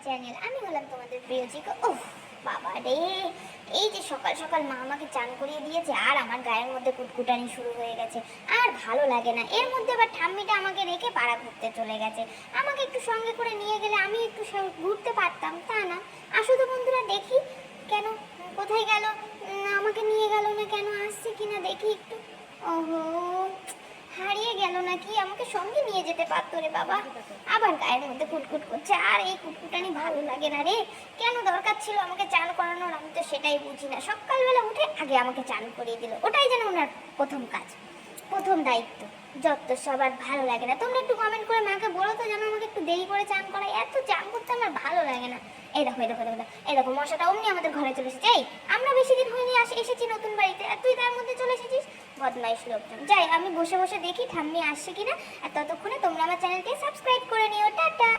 Channel. আমি হলাম তোমাদের প্রিয় চিকু। ওহ বাবা রে, এই যে সকাল সকাল মা আমাকে চান করিয়ে দিয়েছে আর আমার গায়ের মধ্যে কুটকুটানি শুরু হয়ে গেছে, আর ভালো লাগে না। এর মধ্যে আবার ঠাম্মিটা আমাকে রেখে পাড়া ঘুরতে চলে গেছে। আমাকে একটু সঙ্গে করে নিয়ে গেলে আমি একটু ঘুরতে পারতাম, তা না। আসো তো বন্ধুরা, দেখি কেন কোথায় গেল, আমাকে নিয়ে গেল না কেন, আসছে কিনা দেখি একটু। ওহো, হারিয়ে গেল নাকি? আমাকে সঙ্গে নিয়ে যেতে পারতো রে বাবা। আবার গায়ের মধ্যে কুটকুট করছে, আর এই কুটকুটানি ভালো লাগে না রে। কেন দরকার ছিল আমাকে চান করানোর, আমি তো সেটাই বুঝি না। সকালবেলা উঠে আগে আমাকে চান করিয়ে দিল, ওটাই যেন ওনার প্রথম কাজ, প্রথম দায়িত্ব। যত সবার ভালো লাগে না। তোমরা একটু কমেন্ট করে মাকে বলো তো যেন আমাকে একটু দেরি করে চান করায়। এত চান করতে আমার ভালো লাগে না। এই দেখো এই দেখো দেখো, এই দেখো মশাটা অমনি আমাদের ঘরে চলে এসেছে। এই আমরা বেশি দিন হয়নি এসেছি নতুন বাড়িতে, আর তুই তার মধ্যে চলে এসেছিস। বদমাইশ লোকজন। যাই, আমি বসে বসে দেখি ঠাম্মি আসছে কিনা। আর ততক্ষণে তোমরা আমার চ্যানেলকে সাবস্ক্রাইব করে নিও। টাটা।